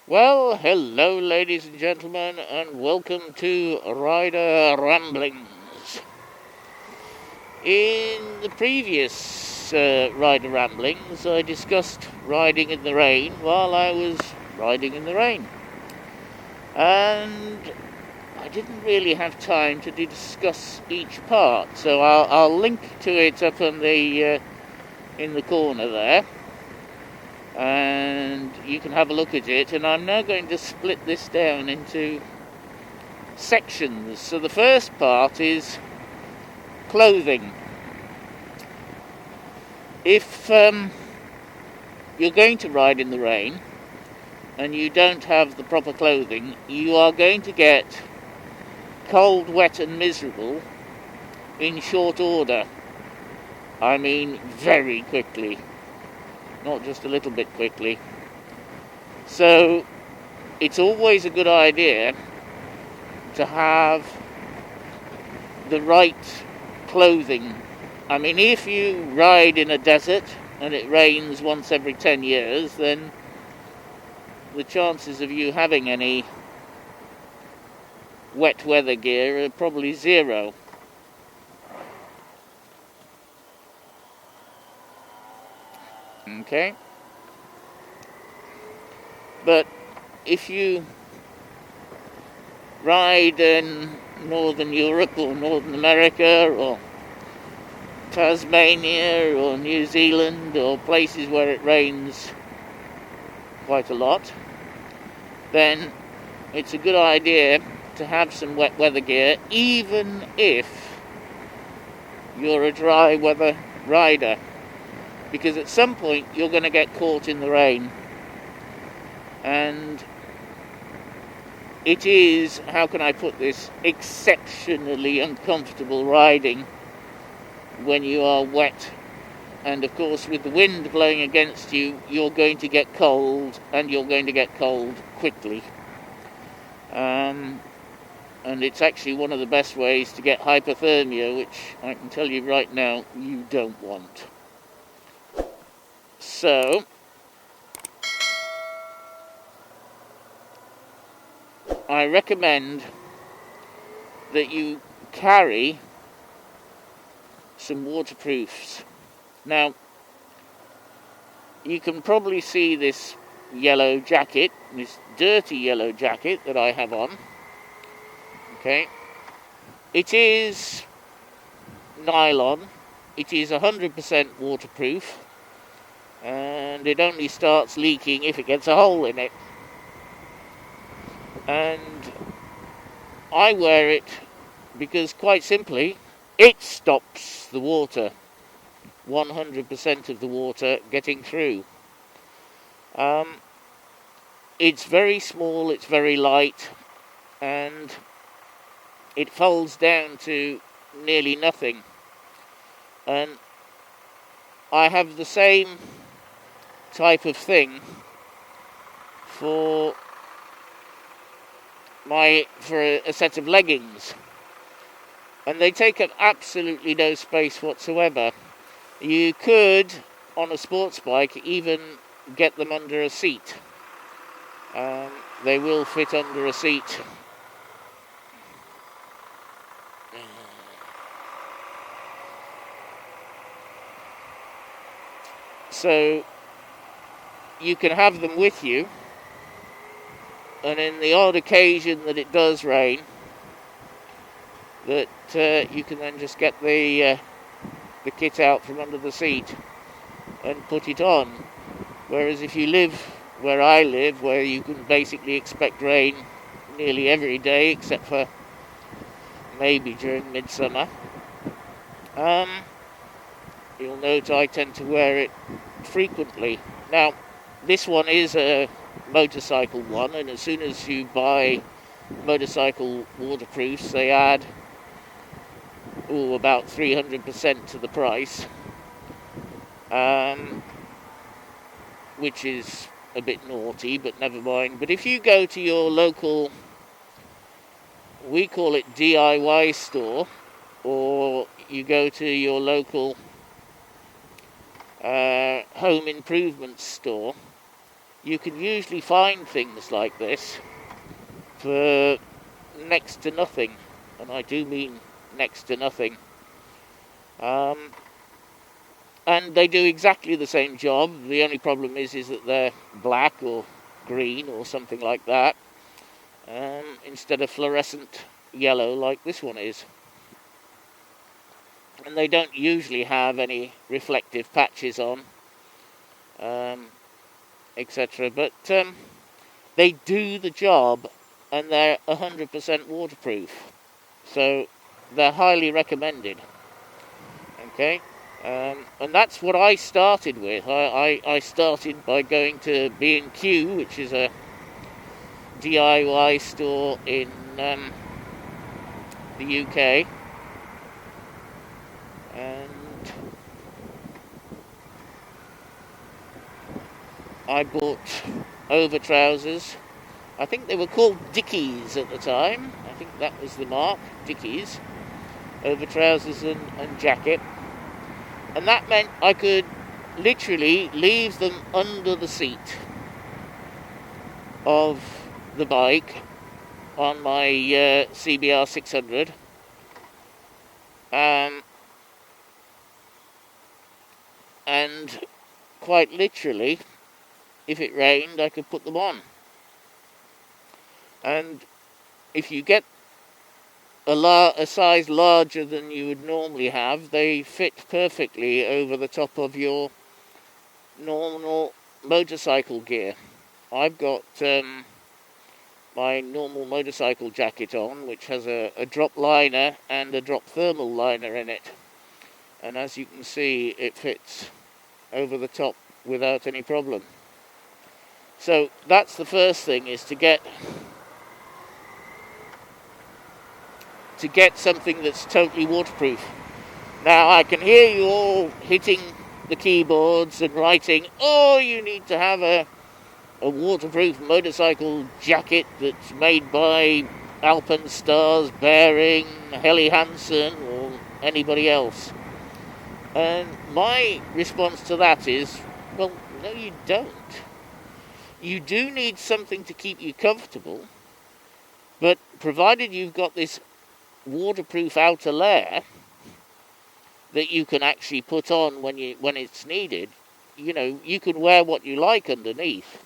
Well, hello ladies and gentlemen, and welcome to Rider Ramblings. In the previous Rider Ramblings, I discussed riding in the rain while I was riding in the rain. And I didn't really have time to discuss each part, so I'll link to it up on the in the corner there. And you can have a look at it, and I'm now going to split this down into sections. So the first part is clothing. If you're going to ride in the rain and you don't have the proper clothing, you are going to get cold, wet and miserable in short order. I mean very quickly. Not just a little bit quickly. So it's always a good idea to have the right clothing. I mean, if you ride in a desert and it rains once every 10 years, then the chances of you having any wet weather gear are probably zero. Okay? But if you ride in Northern Europe or Northern America or Tasmania or New Zealand or places where it rains quite a lot, then it's a good idea to have some wet weather gear, even if you're a dry weather rider, because at some point you're going to get caught in the rain. And it is, how can I put this, exceptionally uncomfortable riding when you are wet. And of course, with the wind blowing against you, you're going to get cold, and you're going to get cold quickly. And it's actually one of the best ways to get hypothermia, which I can tell you right now, you don't want. So, I recommend that you carry some waterproofs. Now, you can probably see this yellow jacket, this dirty yellow jacket that I have on. Okay, it is nylon, it is 100% waterproof, and it only starts leaking if it gets a hole in it. And I wear it because, quite simply, it stops the water, 100% of the water getting through. It's very small, it's very light, and it folds down to nearly nothing. And I have the same type of thing for a set of leggings, and they take up absolutely no space whatsoever. You could, on a sports bike, even get them under a seat. They will fit under a seat. So you can have them with you, and in the odd occasion that it does rain, that you can then just get the kit out from under the seat and put it on. Whereas if you live where I live, where you can basically expect rain nearly every day, except for maybe during midsummer, you'll note I tend to wear it frequently. Now, this one is a motorcycle one, and as soon as you buy motorcycle waterproofs, they add about 300% to the price, which is a bit naughty, but never mind. But if you go to your local, we call it DIY store, or you go to your local home improvement store, you can usually find things like this for next to nothing, and I do mean next to nothing. And they do exactly the same job. The only problem is that they're black or green or something like that, instead of fluorescent yellow like this one is. And they don't usually have any reflective patches on, etc. But they do the job, and they're 100% waterproof. So they're highly recommended. Okay, and that's what I started with. I started by going to B&Q, which is a DIY store in the UK, and I bought over trousers. I think they were called Dickies at the time. I think that was the mark, Dickies. Over trousers and jacket. And that meant I could literally leave them under the seat of the bike on my CBR 600. And quite literally, if it rained, I could put them on. And if you get a size larger than you would normally have, they fit perfectly over the top of your normal motorcycle gear. I've got my normal motorcycle jacket on, which has a drop liner and a drop thermal liner in it, and as you can see, it fits over the top without any problem. So that's the first thing, is to get something that's totally waterproof. Now, I can hear you all hitting the keyboards and writing, oh, you need to have a waterproof motorcycle jacket that's made by AlpineStars, Bering, Helly Hansen, or anybody else. And my response to that is, well, no, you don't. You do need something to keep you comfortable, but provided you've got this waterproof outer layer that you can actually put on when it's needed, you can wear what you like underneath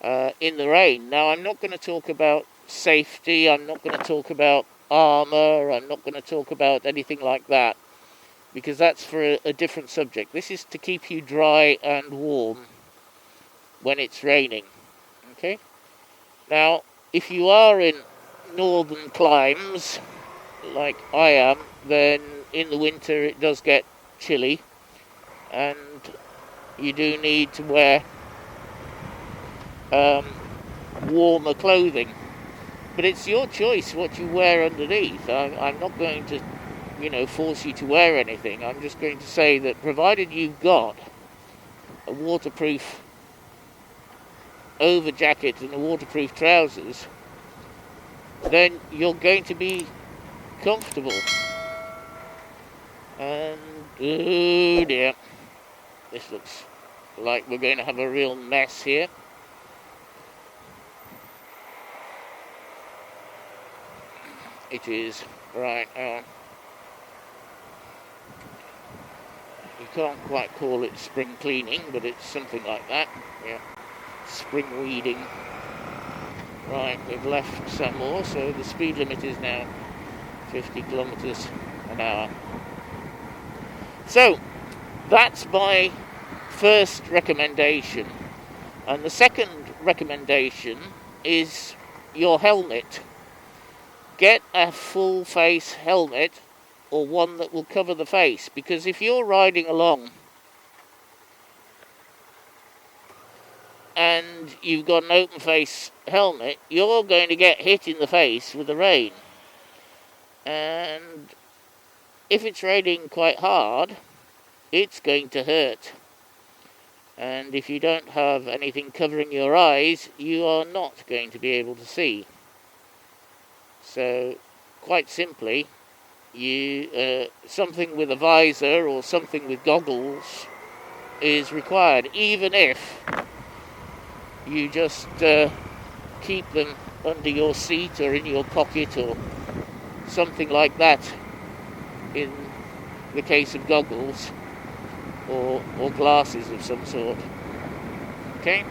in the rain. Now, I'm not going to talk about safety, I'm not going to talk about armour, I'm not going to talk about anything like that, because that's for a different subject. This is to keep you dry and warm when it's raining. Okay? Now, if you are in northern climes, like I am, then in the winter it does get chilly, and you do need to wear warmer clothing. But it's your choice what you wear underneath. I'm not going to, force you to wear anything. I'm just going to say that provided you've got a waterproof over jacket and a waterproof trousers, then you're going to be comfortable. And oh dear, this looks like we're going to have a real mess here. It is. Right, you can't quite call it spring cleaning, but it's something like that. Yeah, spring weeding. Right, we've left some more, so the speed limit is now 50 kilometers an hour. So, that's my first recommendation. And the second recommendation is your helmet. Get a full face helmet, or one that will cover the face, because if you're riding along and you've got an open face helmet, you're going to get hit in the face with the rain. And if it's raining quite hard, it's going to hurt. And if you don't have anything covering your eyes, you are not going to be able to see. So, quite simply, something with a visor or something with goggles is required, even if you just keep them under your seat or in your pocket or something like that in the case of goggles or glasses of some sort. Okay?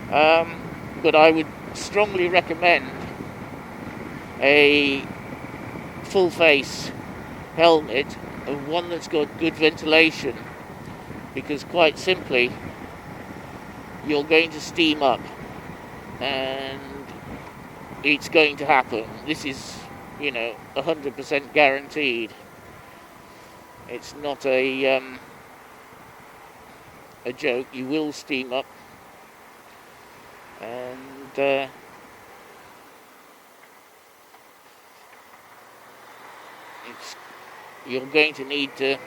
But I would strongly recommend a full face helmet, and one that's got good ventilation, because quite simply you're going to steam up and it's going to happen. This is 100% guaranteed. It's not a joke. You will steam up, and you're going to need to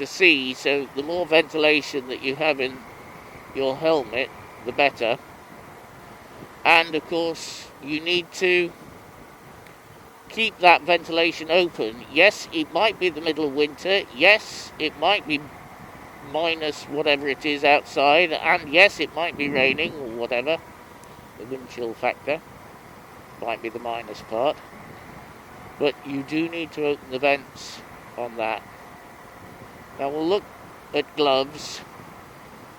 see. So the more ventilation that you have in your helmet, the better. And of course, you need to keep that ventilation open. Yes, it might be the middle of winter. Yes, it might be minus whatever it is outside. And yes, it might be raining or whatever. The wind chill factor might be the minus part. But you do need to open the vents on that. Now we'll look at gloves.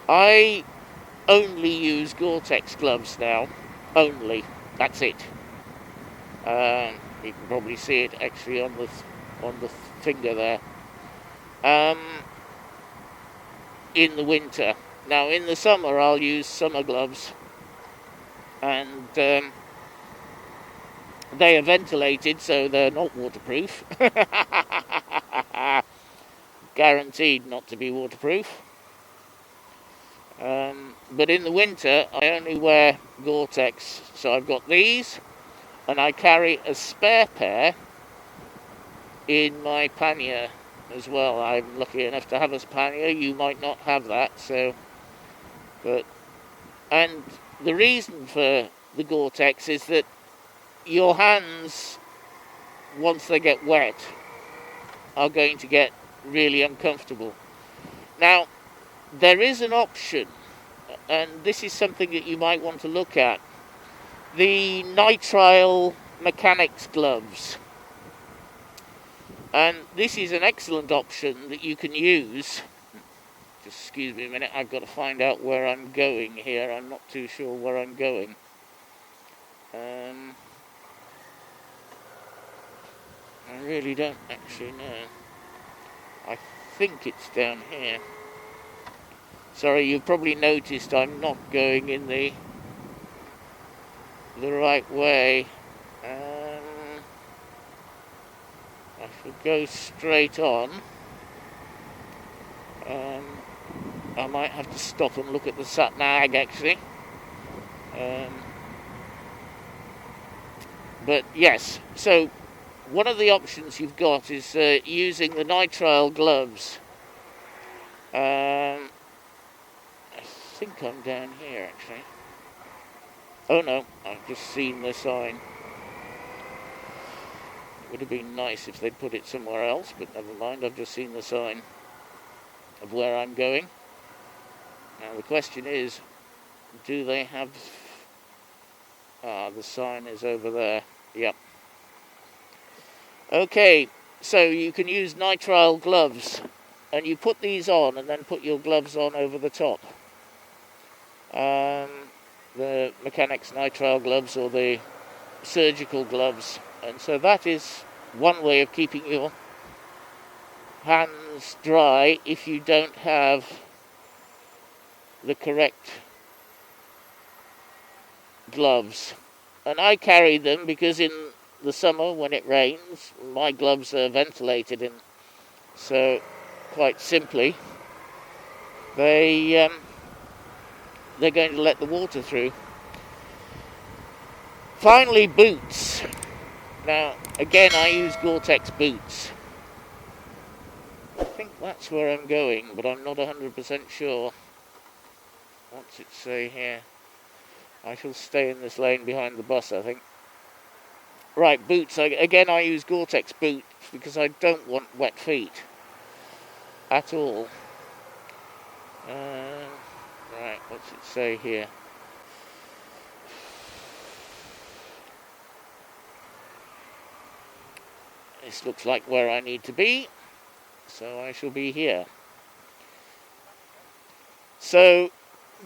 I only use Gore-Tex gloves now. Only. That's it. You can probably see it actually on the finger there. In the winter. Now in the summer I'll use summer gloves, and they are ventilated, so they're not waterproof. Guaranteed not to be waterproof. But in the winter I only wear Gore-Tex, so I've got these, and I carry a spare pair in my pannier as well. I'm lucky enough to have a pannier. You might not have that, and the reason for the Gore-Tex is that your hands, once they get wet, are going to get really uncomfortable. Now, there is an option, and this is something that you might want to look at. The Nitrile mechanics gloves. And this is an excellent option that you can use. Just excuse me a minute, I've got to find out where I'm going here. I'm not too sure where I'm going. I really don't actually know. I think it's down here. Sorry, you've probably noticed I'm not going in the right way. I shall go straight on. I might have to stop and look at the sat-nav actually. But yes, so one of the options you've got is using the Nitrile gloves. I think I'm down here actually. Oh no, I've just seen the sign. It would have been nice if they'd put it somewhere else, but never mind, I've just seen the sign of where I'm going. Now the question is, do they have... the sign is over there. Yep. Okay, so you can use Nitrile gloves, and you put these on and then put your gloves on over the top. The mechanics Nitrile gloves or the surgical gloves, and so that is one way of keeping your hands dry if you don't have the correct gloves. And I carry them because in the summer when it rains my gloves are ventilated, and so quite simply they're going to let the water through. Finally, boots. Now again I use Gore-Tex boots. I think that's where I'm going, but I'm not 100% sure. What's it say here? I shall stay in this lane behind the bus, I think. Right, boots. Again, I use Gore-Tex boots because I don't want wet feet at all. Right, what's it say here? This looks like where I need to be, so I shall be here. So,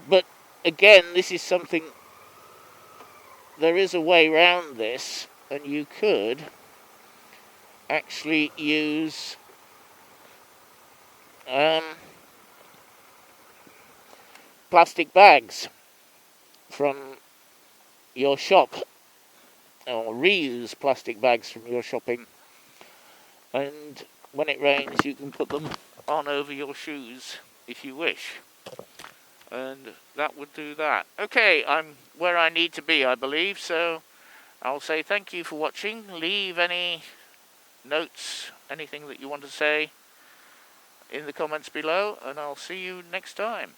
but again, this is something, there is a way round this, and you could actually use plastic bags from your shop, or reuse plastic bags from your shopping, and when it rains you can put them on over your shoes if you wish, and that would do that. Okay, I'm where I need to be, I believe, so I'll say thank you for watching. Leave any notes, anything that you want to say in the comments below, and I'll see you next time.